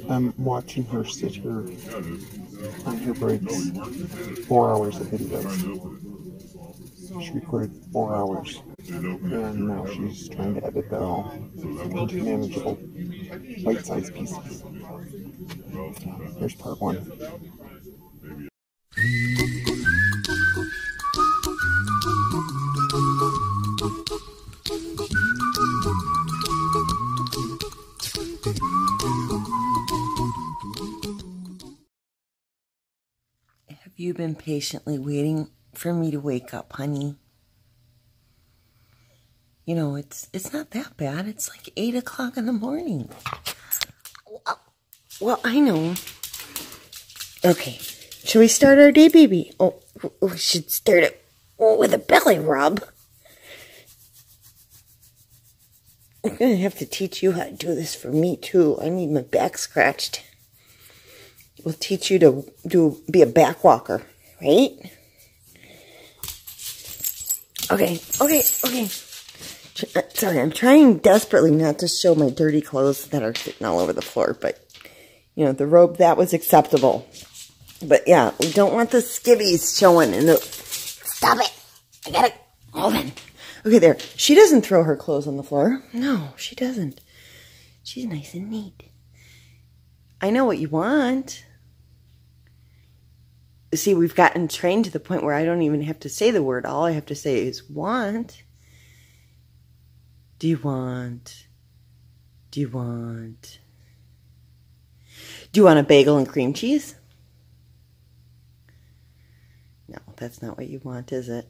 I'm watching her sit here on her breaks. 4 hours of videos. She recorded 4 hours. And now she's trying to edit that all into manageable, bite-sized pieces. Here's part 1. Have you been patiently waiting for me to wake up, honey? You know, it's not that bad. It's like 8 o'clock in the morning. Well, I know. Okay, should we start our day, baby? Oh, we should start it with a belly rub. I'm going to have to teach you how to do this for me, too. I need my back scratched. We'll teach you to be a back walker, right? Okay. Sorry, I'm trying desperately not to show my dirty clothes that are sitting all over the floor, but, you know, the robe, that was acceptable. But, yeah, we don't want the skivvies showing. Stop it. I gotta, hold on. Okay, there. She doesn't throw her clothes on the floor. No, she doesn't. She's nice and neat. I know what you want. See, we've gotten trained to the point where I don't even have to say the word. All I have to say is want. Do you want? Do you want? Do you want a bagel and cream cheese? No, that's not what you want, is it?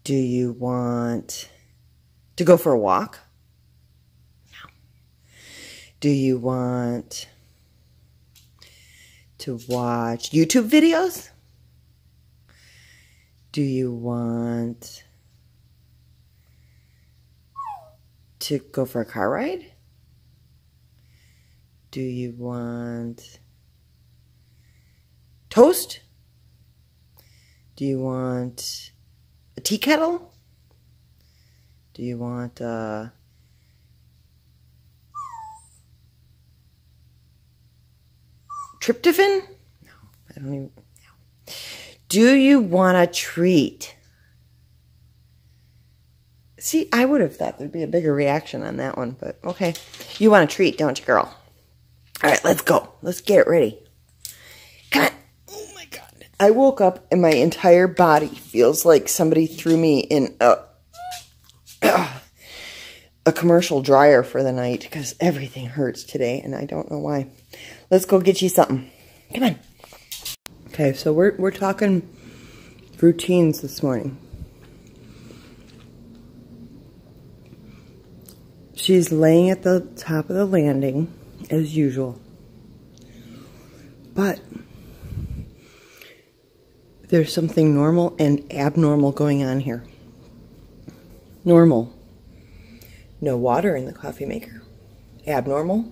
Do you want to go for a walk? No. Do you want to watch YouTube videos? Do you want to go for a car ride? Do you want toast? Do you want a tea kettle? Do you want tryptophan? No, I don't even know. Do you want a treat? See, I would have thought there'd be a bigger reaction on that one, but okay. You want a treat, don't you, girl? All right, let's go. Let's get it ready. Come on. Oh, my God. I woke up and my entire body feels like somebody threw me in a commercial dryer for the night because everything hurts today, and I don't know why. Let's go get you something. Come on. Okay, so we're talking routines this morning. She's laying at the top of the landing, as usual. But there's something normal and abnormal going on here. Normal. No water in the coffee maker. Abnormal.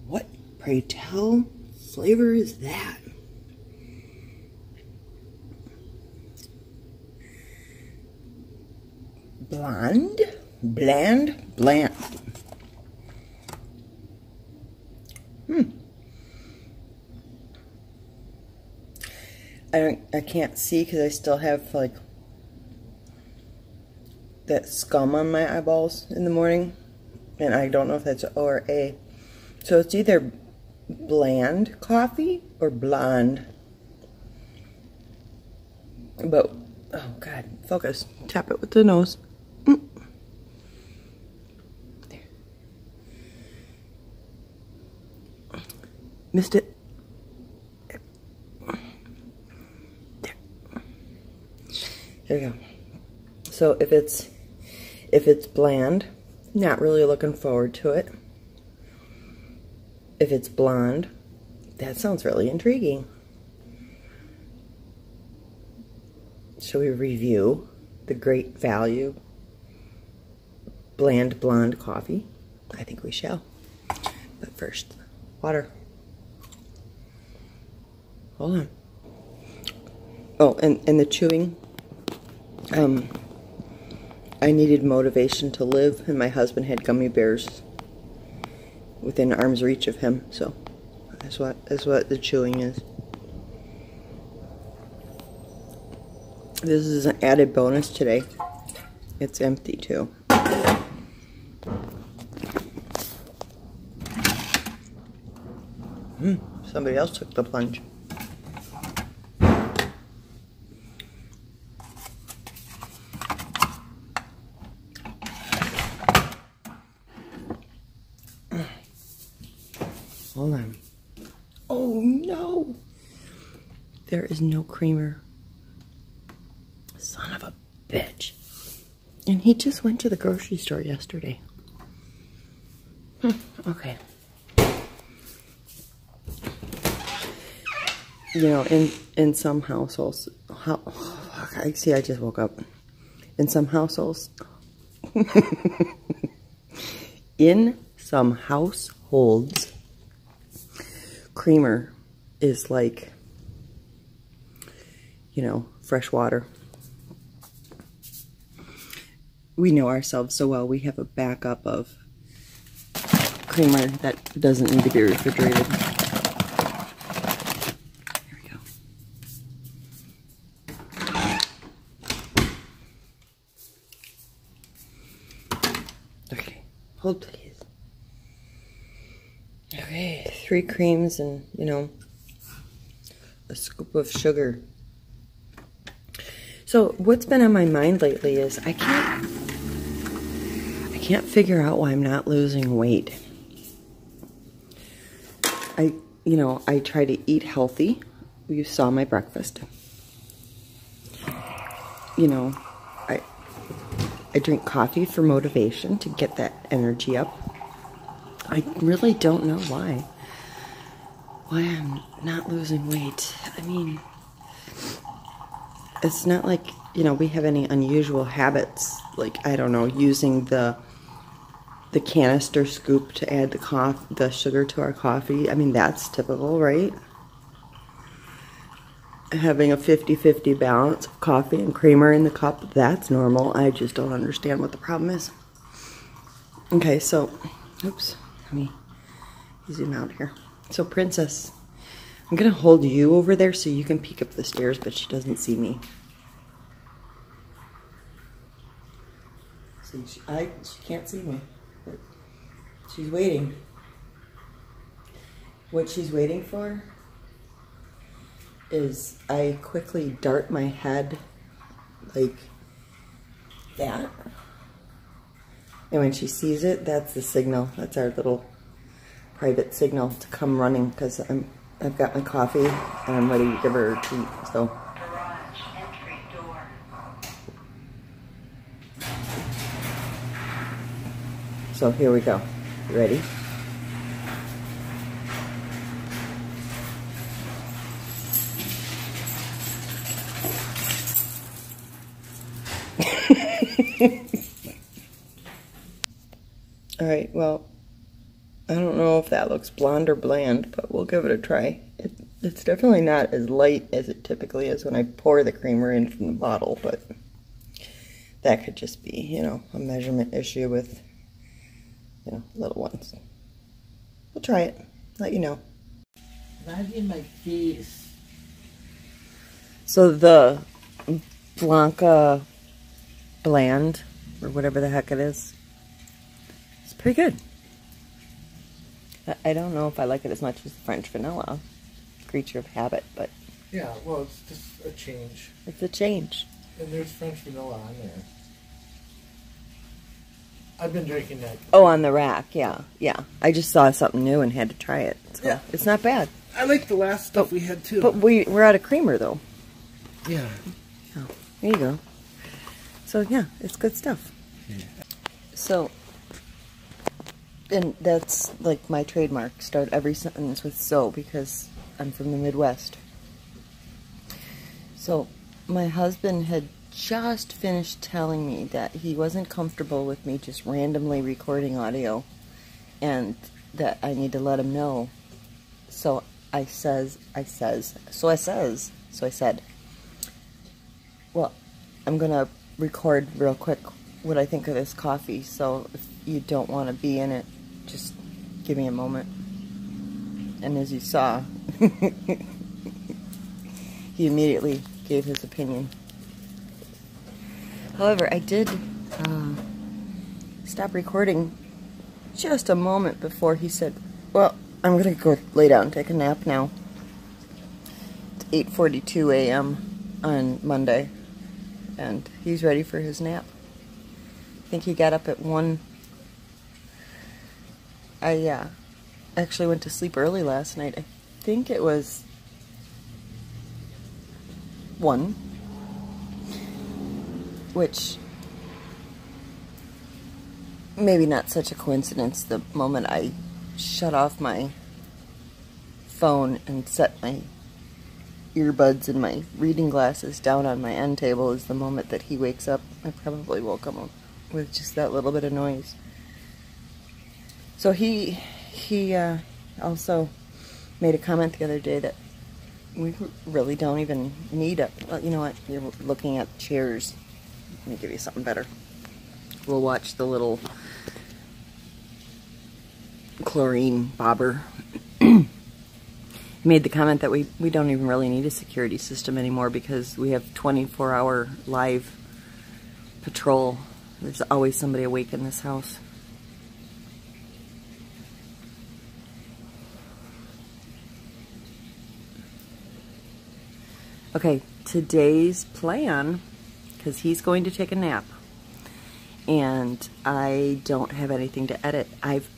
What, pray tell, flavor is that? Blonde? Bland? Bland. I can't see because I still have like that scum on my eyeballs in the morning, and I don't know if that's O or A. So it's either bland coffee or blonde. But oh God, focus. Tap it with the nose. Missed it. There we go. So if it's bland, not really looking forward to it. If it's blonde, that sounds really intriguing. Shall we review the Great Value Bland Blonde Coffee? I think we shall. But first, water. Hold on. Oh, and the chewing. I needed motivation to live, and my husband had gummy bears within arm's reach of him. So that's what the chewing is. This is an added bonus today. It's empty too. Somebody else took the plunge. Hold on. Oh no! There is no creamer. Son of a bitch. And he just went to the grocery store yesterday. Okay. You know, in some households, I just woke up. In some households, in some households, creamer is like, you know, fresh water. We know ourselves so well. We have a backup of creamer that doesn't need to be refrigerated. Here we go. Okay, hold please. Okay, 3 creams and, you know, a scoop of sugar. So what's been on my mind lately is I can't figure out why I'm not losing weight. I try to eat healthy. You saw my breakfast. You know, I drink coffee for motivation to get that energy up. I really don't know why I'm not losing weight. I mean, it's not like, you know, we have any unusual habits, like, I don't know, using the canister scoop to add the sugar to our coffee. I mean, that's typical, right? Having a 50-50 balance of coffee and creamer in the cup, that's normal. I just don't understand what the problem is. Okay, so, oops, let me zoom out here. So, Princess, I'm going to hold you over there so you can peek up the stairs, but she doesn't see me. See, she can't see me. But she's waiting. What she's waiting for is I quickly dart my head like that. And when she sees it, that's the signal. That's our little private signal to come running, because I've got my coffee and I'm ready to give her a treat. So garage entry door. So here we go. You ready? All right, well, I don't know if that looks blonde or bland, but we'll give it a try. It's definitely not as light as it typically is when I pour the creamer in from the bottle, but that could just be, you know, a measurement issue with, you know, little ones. We'll try it. Let you know. Imagine my face. So the Blanca Bland, or whatever the heck it is, it's pretty good. I don't know if I like it as much as the French vanilla. Creature of habit, but... Yeah, well, it's just a change. It's a change. And there's French vanilla on there. I've been drinking that. Oh, on the rack, yeah, yeah. I just saw something new and had to try it. So yeah. It's not bad. I like the last stuff we had, too. But we're out of creamer, though. Yeah. Oh, there you go. So, yeah, it's good stuff. Yeah. So... And that's like my trademark. Start every sentence with "so" because I'm from the Midwest. So my husband had just finished telling me that he wasn't comfortable with me just randomly recording audio and that I need to let him know. So I said, well, I'm gonna record real quick what I think of this coffee, so if you don't want to be in it, just give me a moment. And as you saw, he immediately gave his opinion. However, I did stop recording just a moment before he said, well, I'm going to go lay down and take a nap now. It's 8:42 a.m. on Monday, and he's ready for his nap. I think he got up at 1. I actually went to sleep early last night. I think it was 1, which maybe not such a coincidence. The moment I shut off my phone and set my earbuds and my reading glasses down on my end table is the moment that he wakes up. I probably woke him up with just that little bit of noise. So he also made a comment the other day that we really don't even need a, well, you know what, you're looking at chairs. Let me give you something better. We'll watch the little chlorine bobber. He made the comment that we don't even really need a security system anymore because we have 24-hour live patrol. There's always somebody awake in this house. Okay, today's plan, because he's going to take a nap, and I don't have anything to edit. I've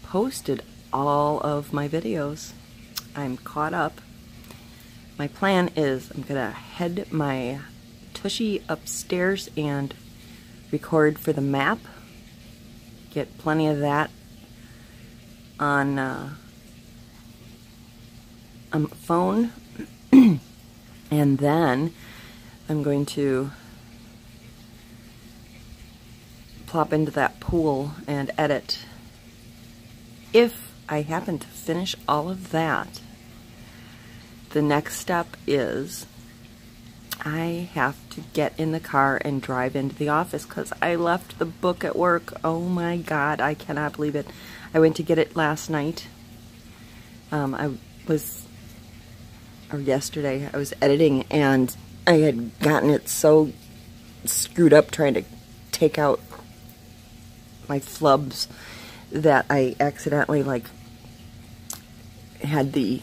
posted all of my videos. I'm caught up. My plan is I'm going to head my tushy upstairs and record for the map. Get plenty of that on phone. And then I'm going to plop into that pool and edit. If I happen to finish all of that, the next step is I have to get in the car and drive into the office because I left the book at work. Oh my God, I cannot believe it. I went to get it last night. Yesterday, I was editing and I had gotten it so screwed up trying to take out my flubs that I accidentally had the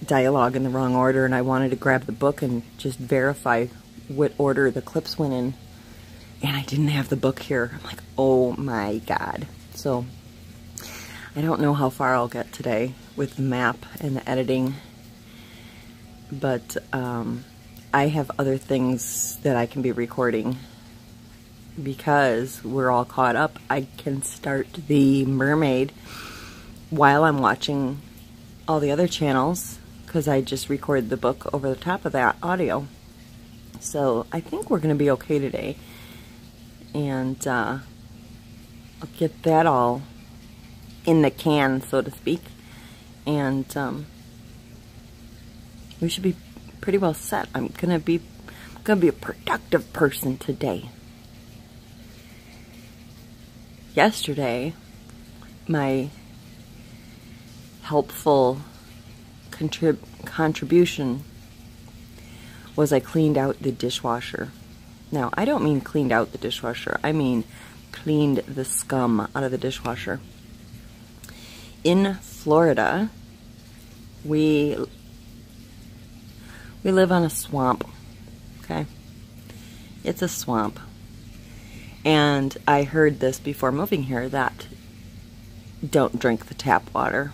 dialogue in the wrong order, and I wanted to grab the book and just verify what order the clips went in, and I didn't have the book here. I'm like, oh my God. So I don't know how far I'll get today with the map and the editing, but I have other things that I can be recording. Because we're all caught up, I can start the mermaid while I'm watching all the other channels, because I just recorded the book over the top of that audio. So I think we're going to be okay today. And I'll get that all in the can, so to speak. And we should be pretty well set. I'm gonna be a productive person today. Yesterday, my helpful contribution was I cleaned out the dishwasher. Now, I don't mean cleaned out the dishwasher. I mean cleaned the scum out of the dishwasher. In Florida, we live on a swamp, okay? It's a swamp. And I heard this before moving here, that don't drink the tap water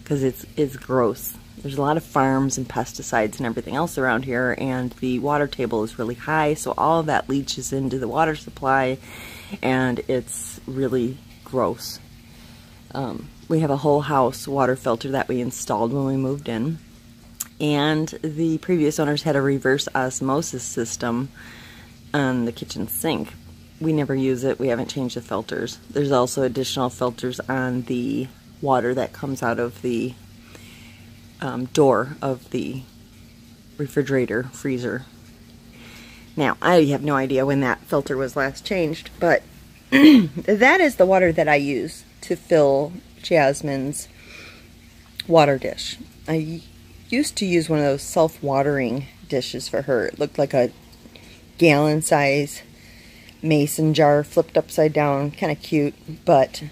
because it's gross. There's a lot of farms and pesticides and everything else around here, and the water table is really high, so all of that leaches into the water supply, and it's really gross. We have a whole house water filter that we installed when we moved in, and the previous owners had a reverse osmosis system on the kitchen sink. We never use it. We haven't changed the filters. There's also additional filters on the water that comes out of the door of the refrigerator, freezer. Now, I have no idea when that filter was last changed, but that is the water that I use to fill Jasmine's water dish. I used to use one of those self-watering dishes for her. It looked like a gallon size mason jar flipped upside down, kind of cute, but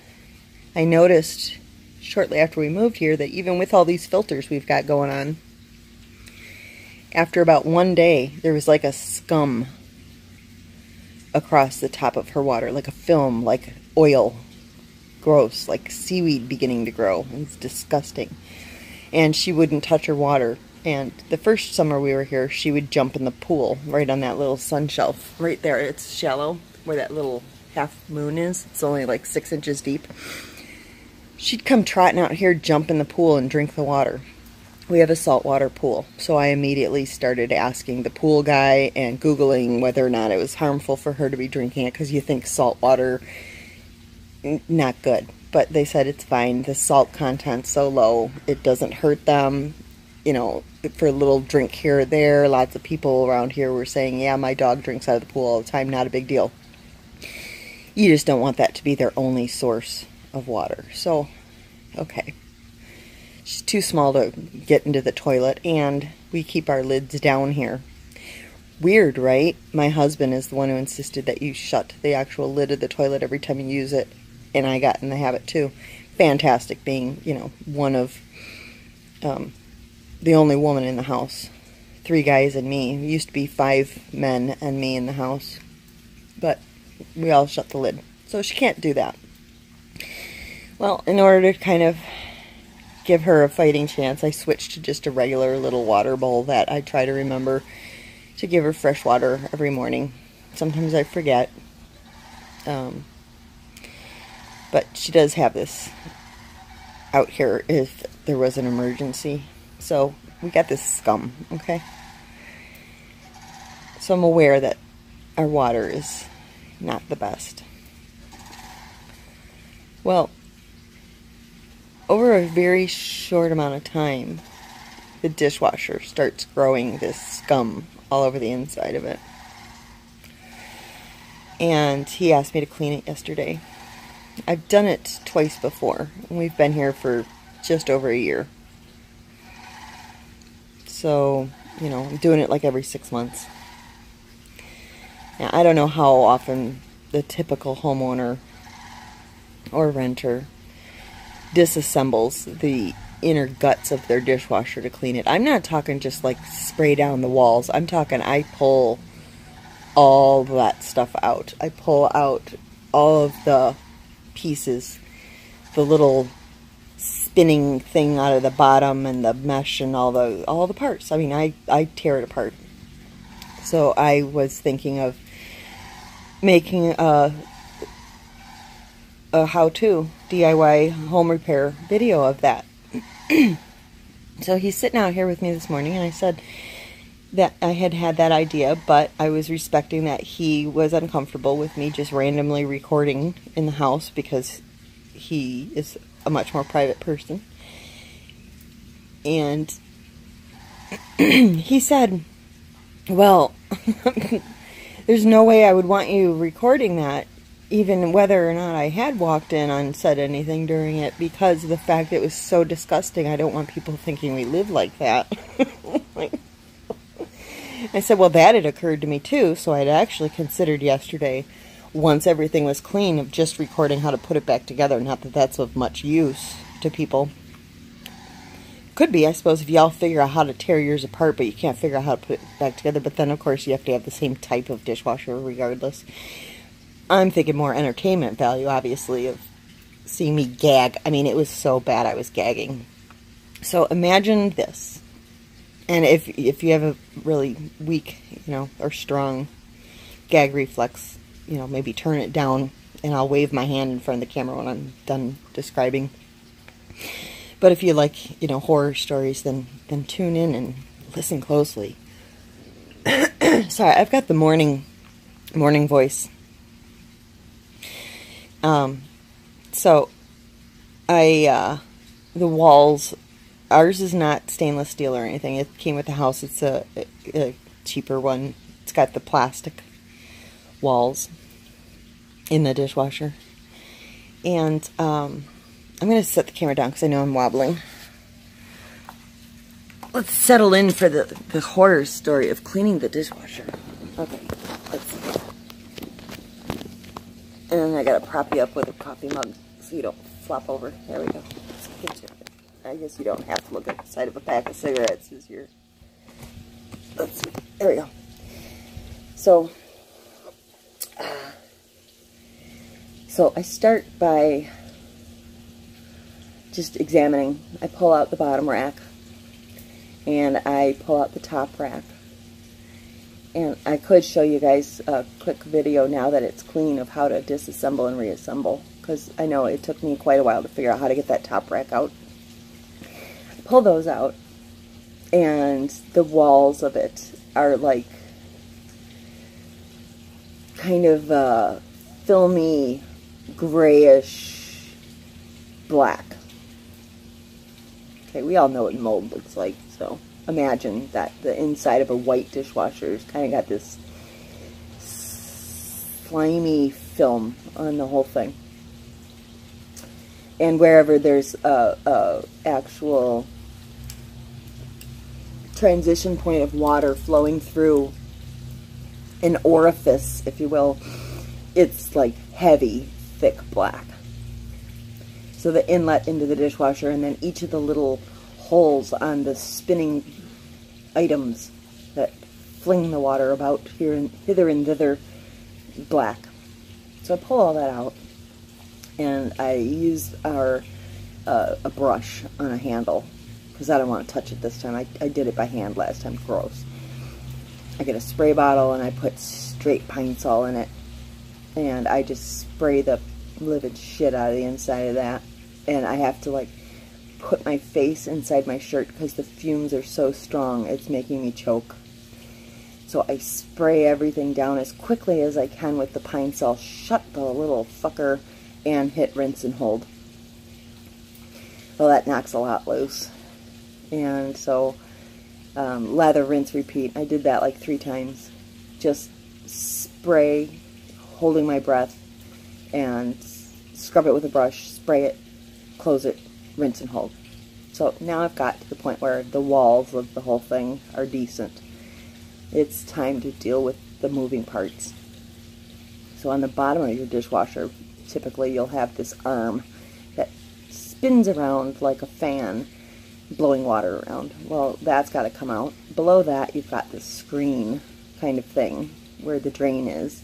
I noticed shortly after we moved here that even with all these filters we've got going on, after about one day there was like a scum across the top of her water, like a film, like oil. Gross, like seaweed beginning to grow. It's disgusting. And she wouldn't touch her water. And the first summer we were here, she would jump in the pool right on that little sun shelf. Right there, it's shallow, where that little half moon is. It's only like 6 inches deep. She'd come trotting out here, jump in the pool, and drink the water. We have a saltwater pool, so I immediately started asking the pool guy and Googling whether or not it was harmful for her to be drinking it, because you think saltwater, not good. But they said it's fine. The salt content's so low, it doesn't hurt them. You know, for a little drink here or there. Lots of people around here were saying, yeah, my dog drinks out of the pool all the time, not a big deal. You just don't want that to be their only source of water. So, okay. She's too small to get into the toilet, and we keep our lids down here. Weird, right? My husband is the one who insisted that you shut the actual lid of the toilet every time you use it, and I got in the habit too. Fantastic being, you know, one of the only woman in the house. 3 guys and me. It used to be 5 men and me in the house, but we all shut the lid. So she can't do that. Well, in order to kind of give her a fighting chance, I switched to just a regular little water bowl that I try to remember to give her fresh water every morning. Sometimes I forget. But she does have this out here if there was an emergency. So we got this scum, okay? So I'm aware that our water is not the best. Well, over a very short amount of time, the dishwasher starts growing this scum all over the inside of it. And he asked me to clean it yesterday. I've done it twice before, and we've been here for just over a year. So, you know, I'm doing it like every 6 months. Now, I don't know how often the typical homeowner or renter disassembles the inner guts of their dishwasher to clean it. I'm not talking just like spray down the walls. I'm talking I pull all that stuff out. I pull out all of the pieces, the little spinning thing out of the bottom and the mesh and all the parts. I mean, I tear it apart. So I was thinking of making a how-to DIY home repair video of that. So he's sitting out here with me this morning, and I said that I had that idea, but I was respecting that he was uncomfortable with me just randomly recording in the house because he is a much more private person. And he said, well, there's no way I would want you recording that, even whether or not I had walked in and said anything during it, because of the fact that it was so disgusting. I don't want people thinking we live like that. I said, well, that had occurred to me too, so I'd actually considered yesterday, once everything was clean, of just recording how to put it back together. Not that that's of much use to people. Could be, I suppose, if y'all figure out how to tear yours apart, but you can't figure out how to put it back together. But then, of course, you have to have the same type of dishwasher regardless. I'm thinking more entertainment value, obviously, of seeing me gag. I mean, it was so bad I was gagging. So imagine this. And if you have a really weak, you know, or strong gag reflex, you know, maybe turn it down, and I'll wave my hand in front of the camera when I'm done describing. But if you like, you know, horror stories, then tune in and listen closely. Sorry, I've got the morning voice. So the walls, ours is not stainless steel or anything. It came with the house. It's a cheaper one. It's got the plastic walls. in the dishwasher. And I'm going to set the camera down because I know I'm wobbling. Let's settle in for the horror story of cleaning the dishwasher. Okay, let's see. And I got to prop you up with a coffee mug so you don't flop over. There we go. I guess you don't have to look at the side of a pack of cigarettes as you're... Let's see. There we go. So I start by just examining. I pull out the bottom rack, and I pull out the top rack. And I could show you guys a quick video now that it's clean of how to disassemble and reassemble, because I know it took me quite a while to figure out how to get that top rack out. Pull those out, and the walls of it are like kind of filmy, grayish black. Okay, we all know what mold looks like, so imagine that the inside of a white dishwasher has kind of got this slimy film on the whole thing. And wherever there's a actual transition point of water flowing through an orifice, if you will, it's like heavy, thick black. So the inlet into the dishwasher, and then each of the little holes on the spinning items that fling the water about here and hither and thither, black. So I pull all that out, and I use a brush on a handle, because I don't want to touch it this time. I did it by hand last time. Gross. I get a spray bottle, and I put straight Pine Sol in it, and I just spray the livid shit out of the inside of that. And I have to, like, put my face inside my shirt because the fumes are so strong, it's making me choke. So I spray everything down as quickly as I can with the Pine Sol, shut the little fucker, and hit rinse and hold. Well, that knocks a lot loose. And so, lather, rinse, repeat. I did that like 3 times. Just spray, holding my breath, and scrub it with a brush, spray it, close it, rinse and hold. So now I've got to the point where the walls of the whole thing are decent. It's time to deal with the moving parts. So on the bottom of your dishwasher, typically you'll have this arm that spins around like a fan, blowing water around. Well, that's got to come out. Below that, you've got this screen kind of thing where the drain is,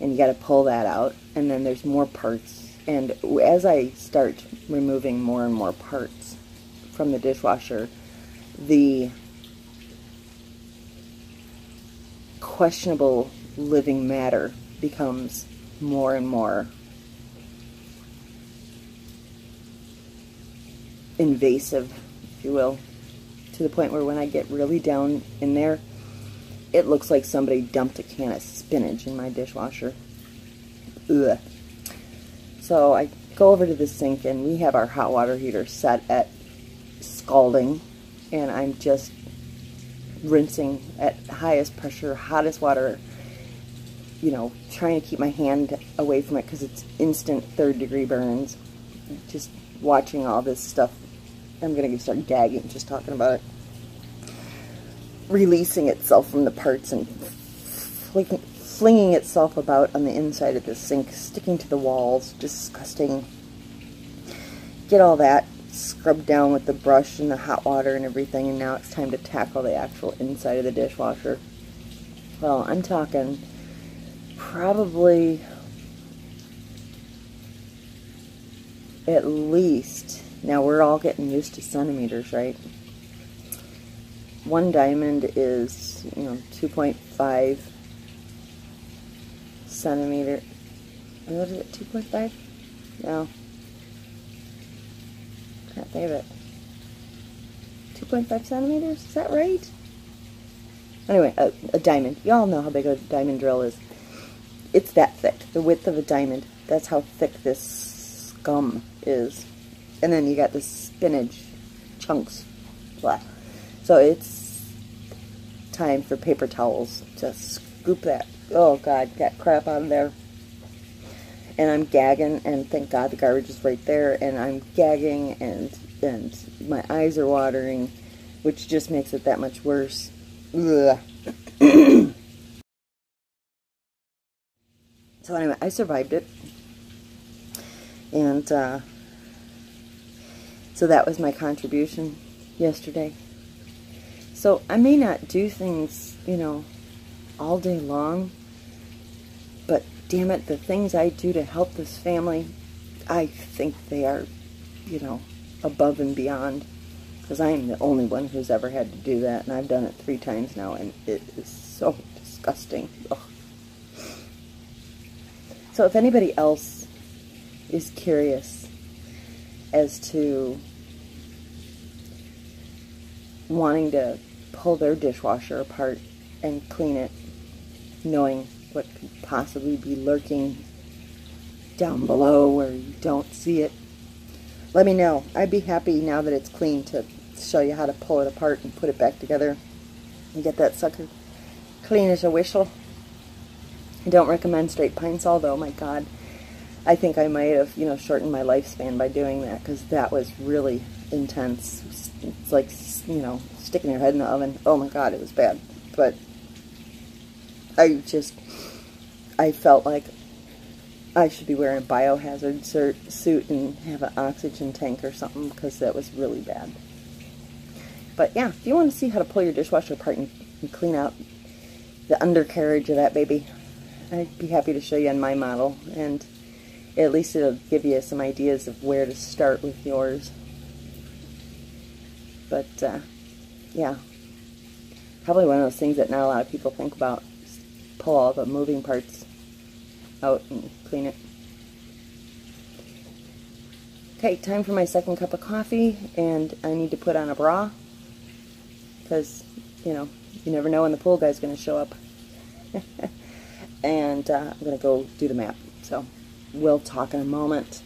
and you got to pull that out. And then there's more parts. And as I start removing more and more parts from the dishwasher, the questionable living matter becomes more and more invasive, if you will, to the point where when I get really down in there, it looks like somebody dumped a can of spinach in my dishwasher. Ugh. So I go over to the sink, and we have our hot water heater set at scalding, and I'm just rinsing at highest pressure, hottest water, you know, trying to keep my hand away from it because it's instant 3rd-degree burns. Just watching all this stuff, I'm going to start gagging just talking about it. Releasing itself from the parts and flinging itself about on the inside of the sink, sticking to the walls, disgusting. Get all that scrubbed down with the brush and the hot water and everything, and now it's time to tackle the actual inside of the dishwasher. Well, I'm talking probably at least, now we're all getting used to centimeters, right? 1 diamond is, you know, 2.5 centimeter. What is it, 2.5? No. Can't think of it. 2.5 centimeters? Is that right? Anyway, a diamond. Y'all know how big a diamond drill is. It's that thick. The width of a diamond. That's how thick this scum is. And then you got the spinach chunks. Blah. So it's time for paper towels to scoop that, oh god, that crap out of there. and I'm gagging, and thank God the garbage is right there, and I'm gagging, and my eyes are watering, which just makes it that much worse. Ugh. So anyway, I survived it, and so that was my contribution yesterday. So I may not do things, you know, all day long, but damn it, the things I do to help this family, I think they are, you know, above and beyond, because I am the only one who's ever had to do that, and I've done it 3 times now, and it is so disgusting. Ugh. So if anybody else is curious as to wanting to pull their dishwasher apart and clean it, knowing what could possibly be lurking down below where you don't see it, let me know. I'd be happy now that it's clean to show you how to pull it apart and put it back together and get that sucker clean as a whistle. I don't recommend straight pine saw though. My God, I think I might have, you know, shortened my lifespan by doing that, because that was really intense. It's like, you know, sticking your head in the oven. Oh my God, it was bad. But I felt like I should be wearing a biohazard suit and have an oxygen tank or something, because that was really bad. But yeah, if you want to see how to pull your dishwasher apart and clean out the undercarriage of that baby, I'd be happy to show you on my model, and at least it'll give you some ideas of where to start with yours. But yeah, probably one of those things that not a lot of people think about. Just pull all the moving parts out and clean it. Okay, time for my second cup of coffee, and I need to put on a bra, because, you know, you never know when the pool guy's going to show up. And I'm going to go do the map. So we'll talk in a moment.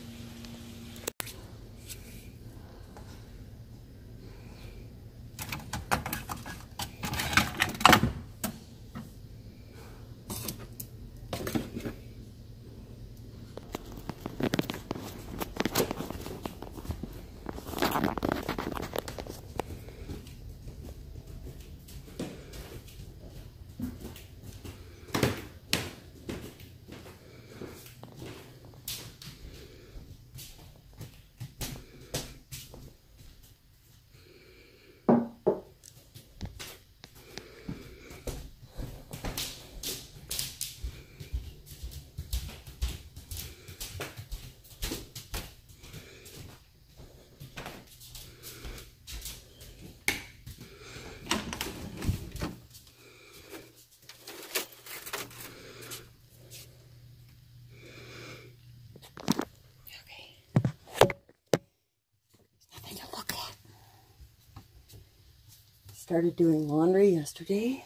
Started doing laundry yesterday,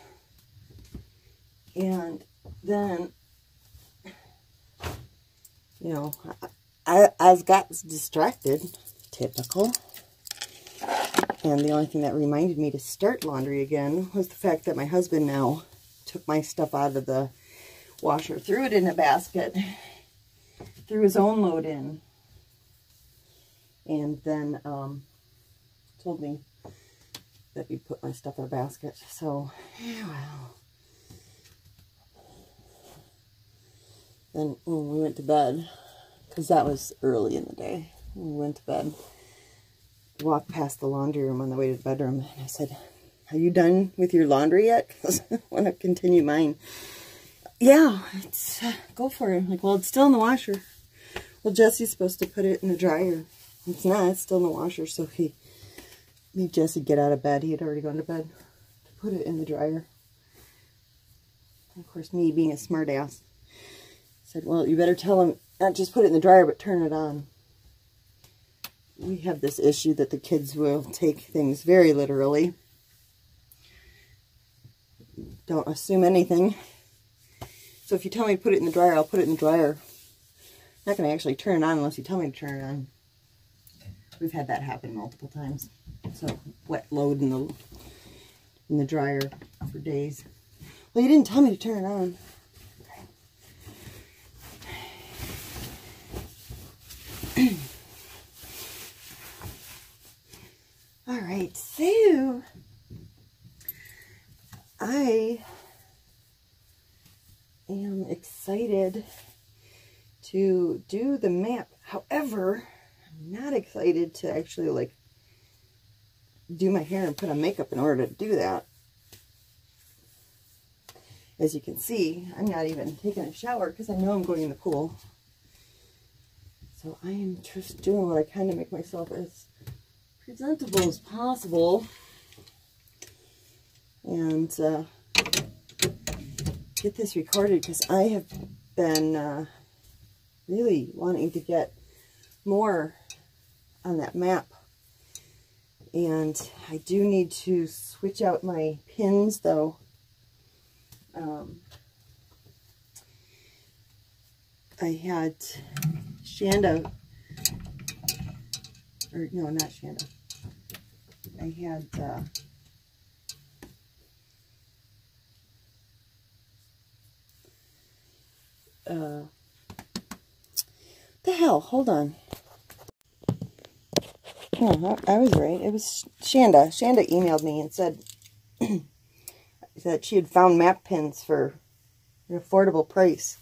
and then, you know, I got distracted, typical, and the only thing that reminded me to start laundry again was the fact that my husband now took my stuff out of the washer, threw it in a basket, threw his own load in, and then told me that he put my stuff in a basket. So, yeah, well. Then when we went to bed, because that was early in the day, we went to bed, walked past the laundry room on the way to the bedroom, and I said, "Are you done with your laundry yet? Because I want to continue mine." "Yeah, it's go for it." I'm like, "Well, it's still in the washer." "Well, Jesse's supposed to put it in the dryer." "It's not, it's still in the washer." So he made Jesse get out of bed. He had already gone to bed, to put it in the dryer. And of course, me being a smart ass, said, "Well, you better tell him not just put it in the dryer, but turn it on." We have this issue that the kids will take things very literally. Don't assume anything. So if you tell me to put it in the dryer, I'll put it in the dryer. I'm not going to actually turn it on unless you tell me to turn it on. We've had that happen multiple times. So wet load in the dryer for days. "Well, you didn't tell me to turn it on." Alright, so I am excited to do the map. However, I'm not excited to actually like do my hair and put on makeup in order to do that. As you can see, I'm not even taking a shower because I know I'm going in the pool. So I am just doing what I can to make myself as presentable as possible. And get this recorded because I have been really wanting to get more on that map. And I do need to switch out my pins though. I had Shanda, or no, not Shanda. I had the hell, hold on. No, I was right. It was Shanda. Shanda emailed me and said that she had found map pins for an affordable price.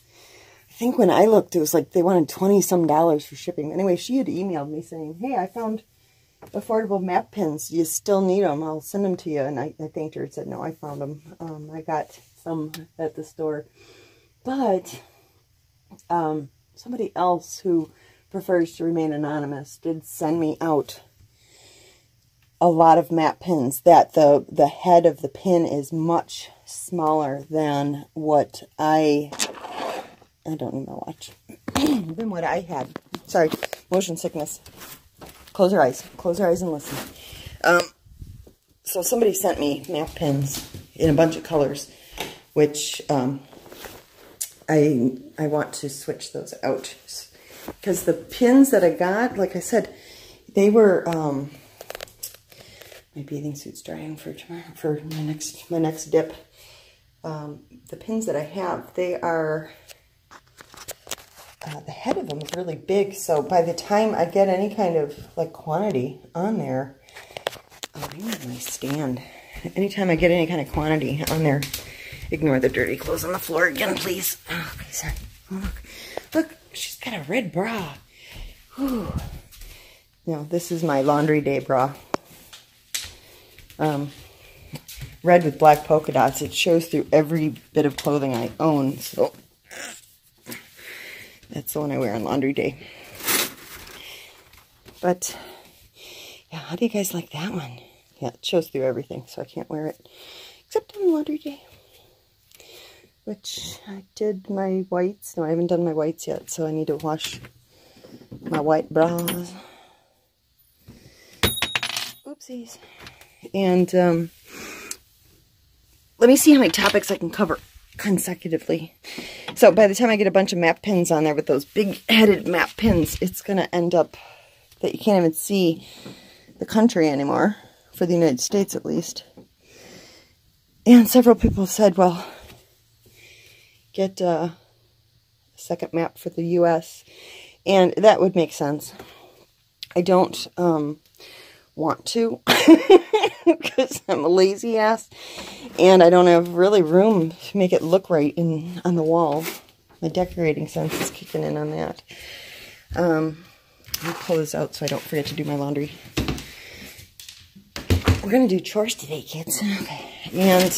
I think when I looked, it was like they wanted $20-some for shipping. Anyway, she had emailed me saying, hey, I found affordable map pins. Do you still need them? I'll send them to you. And I thanked her and said, no, I found them. I got some at the store. But somebody else who prefers to remain anonymous did send me out a lot of map pins that the head of the pin is much smaller than what I don't need my watch, than what I had. Sorry, motion sickness. Close your eyes and listen. So somebody sent me map pins in a bunch of colors, which I want to switch those out. Because the pins that I got, like I said, they were, my bathing suit's drying for tomorrow, for my next dip. The pins that I have, they are, the head of them is really big, so by the time I get any kind of, like, quantity on there, I need my stand. Anytime I get any kind of quantity on there, ignore the dirty clothes on the floor again, please. Oh, okay, sorry. Oh, look, she's got a red bra. Whew. No, this is my laundry day bra. Red with black polka dots. It shows through every bit of clothing I own, so that's the one I wear on laundry day. But, yeah, how do you guys like that one? Yeah, it shows through everything, so I can't wear it. Except on laundry day. Which, I did my whites. No, I haven't done my whites yet, so I need to wash my white bras. Oopsies. And, let me see how many topics I can cover consecutively. So by the time I get a bunch of map pins on there with those big-headed map pins, it's going to end up that you can't even see the country anymore, for the United States at least. And several people have said, well, get a second map for the U.S., and that would make sense. I don't want to, because I'm a lazy ass, and I don't have really room to make it look right on the wall. My decorating sense is kicking in on that. I'll pull this out so I don't forget to do my laundry. We're going to do chores today, kids. Okay. And,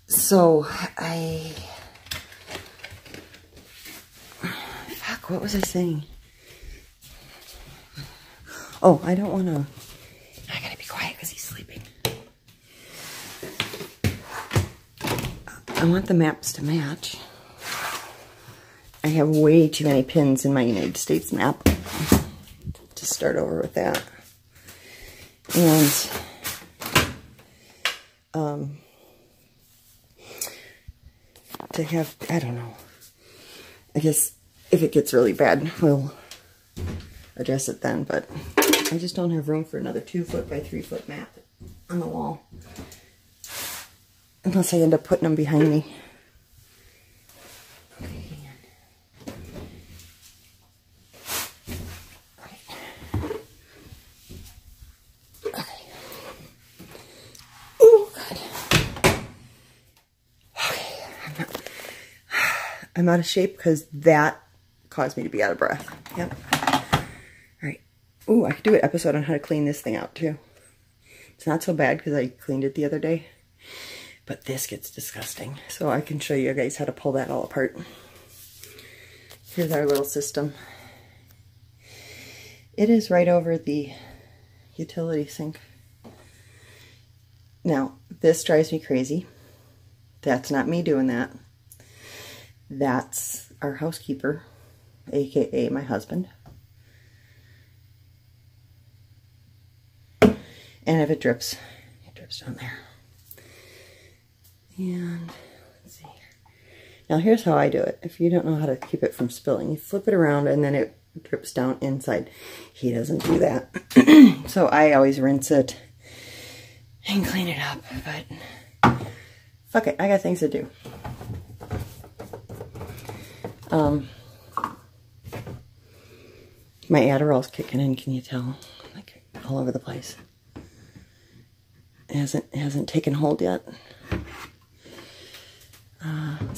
so fuck, what was I saying? Oh, I don't want to, I gotta be quiet because he's sleeping. I want the maps to match. I have way too many pins in my United States map to start over with that. And, to have, I don't know. I guess if it gets really bad, we'll address it then, but I just don't have room for another 2-foot by 3-foot map on the wall. Unless I end up putting them behind me. I'm out of shape because that caused me to be out of breath. Yep. All right. Ooh, I could do an episode on how to clean this thing out too. It's not so bad because I cleaned it the other day. But this gets disgusting. So I can show you guys how to pull that all apart. Here's our little system. It is right over the utility sink. Now, this drives me crazy. That's not me doing that. That's our housekeeper, aka my husband. And if it drips down there. And let's see here. Now here's how I do it. If you don't know how to keep it from spilling, you flip it around and then it drips down inside. He doesn't do that. So I always rinse it and clean it up. But fuck it, I got things to do. My Adderall's kicking in, can you tell? Like all over the place. It hasn't taken hold yet.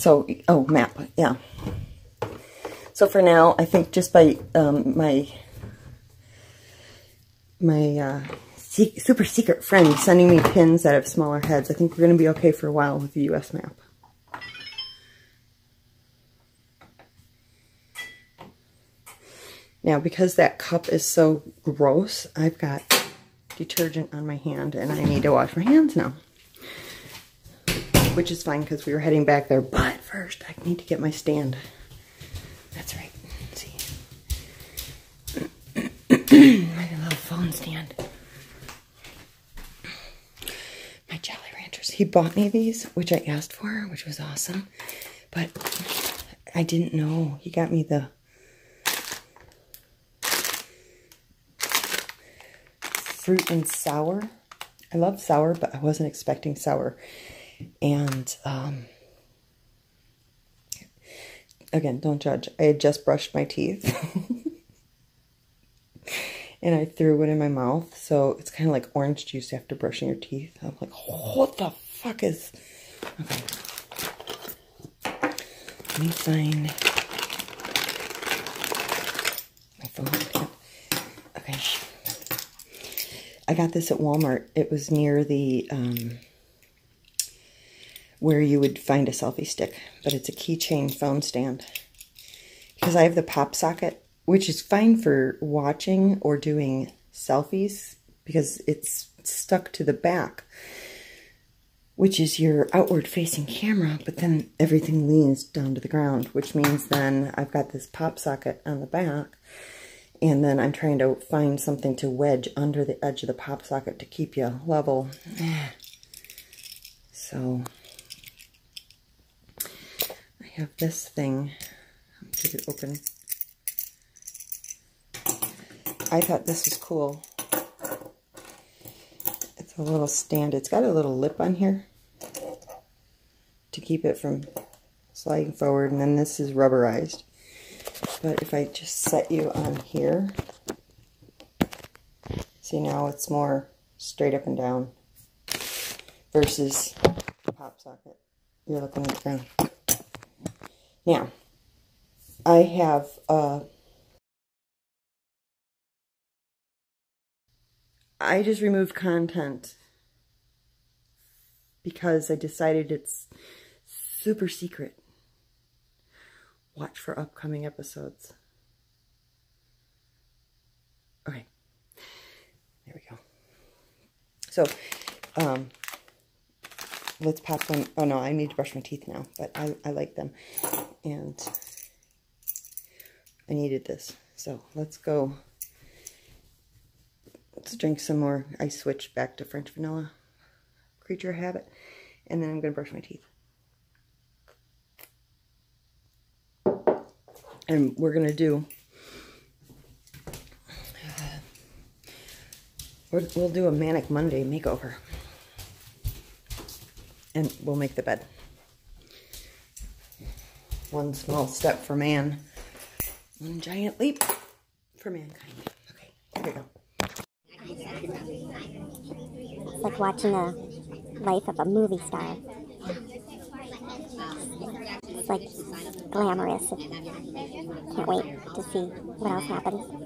Oh, map, yeah. So for now, I think just by my super secret friend sending me pins that have smaller heads, I think we're going to be okay for a while with the U.S. map. Now, because that cup is so gross, I've got detergent on my hand, and I need to wash my hands now. Which is fine because we were heading back there. But first, I need to get my stand. That's right. Let's see. My little phone stand. My Jolly Ranchers. He bought me these, which I asked for, which was awesome. But I didn't know. He got me the fruit and sour. I love sour, but I wasn't expecting sour. And, again, don't judge. I had just brushed my teeth. And I threw it in my mouth. So it's kind of like orange juice after brushing your teeth. I'm like, what the fuck is... Okay. Let me find my phone. Okay. I got this at Walmart. It was near the... where you would find a selfie stick, but it's a keychain phone stand. Because I have the pop socket, which is fine for watching or doing selfies, because it's stuck to the back, which is your outward facing camera, but then everything leans down to the ground, which means then I've got this pop socket on the back, and then I'm trying to find something to wedge under the edge of the pop socket to keep you level. So... I have this thing. Get it open. I thought this was cool. It's a little stand. It's got a little lip on here to keep it from sliding forward, and then this is rubberized. But if I just set you on here, see, now it's more straight up and down versus the pop socket. You're looking at the ground. Now, I have I just removed content because I decided it's super secret. Watch for upcoming episodes. Okay, there we go. So, let's pop one. Oh no, I need to brush my teeth now, but I like them. And I needed this. So let's go. Let's drink some more. I switched back to French vanilla. Creature habit. And then I'm going to brush my teeth. And we're going to do... we'll do a Manic Monday makeover. And we'll make the bed. One small step for man. One giant leap for mankind. Okay, here we go. It's like watching the life of a movie star. It's like glamorous. Can't wait to see what else happens.